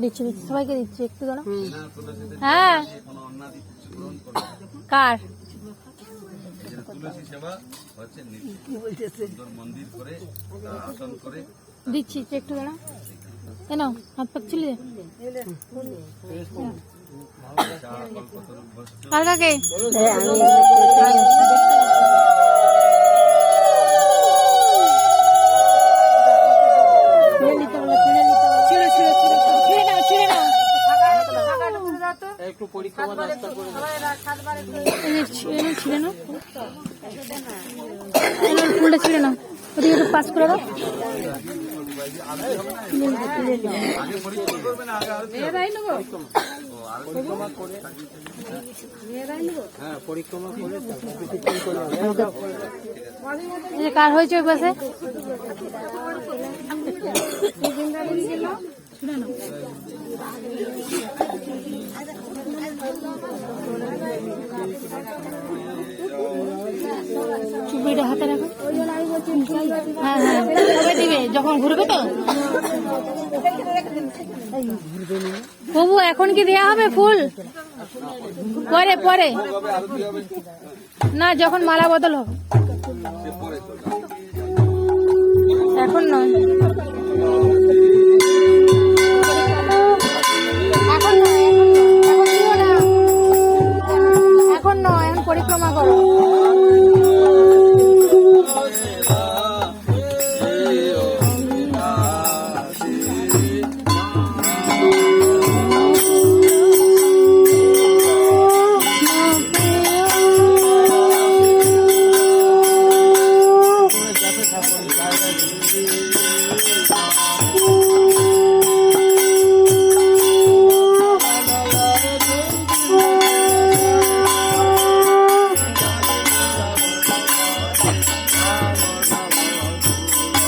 দিচ্ছি সবাইকে দিচ্ছি একটু দাঁড়া। হ্যাঁ কার দিচ্ছি একটু দাঁড়া। কেন হাত পাক ছিল কার কাকে একটু পরিক্রমা রাস্তা করে ছিঁড়ে নাও, ফুলটা ছিঁড়ে নাও, ওদিকে একটু পাস করে দাও। পরিক্রমা করে কার হয়েছে ওই পাশে চুপিটা হাতে রাখো। হ্যাঁ হ্যাঁ কবে দিবে? যখন ঘুরবে তো বাবু। এখন কি দেয়া হবে ফুল? পরে পরে না, যখন মালা বদল হবে, এখন নয়।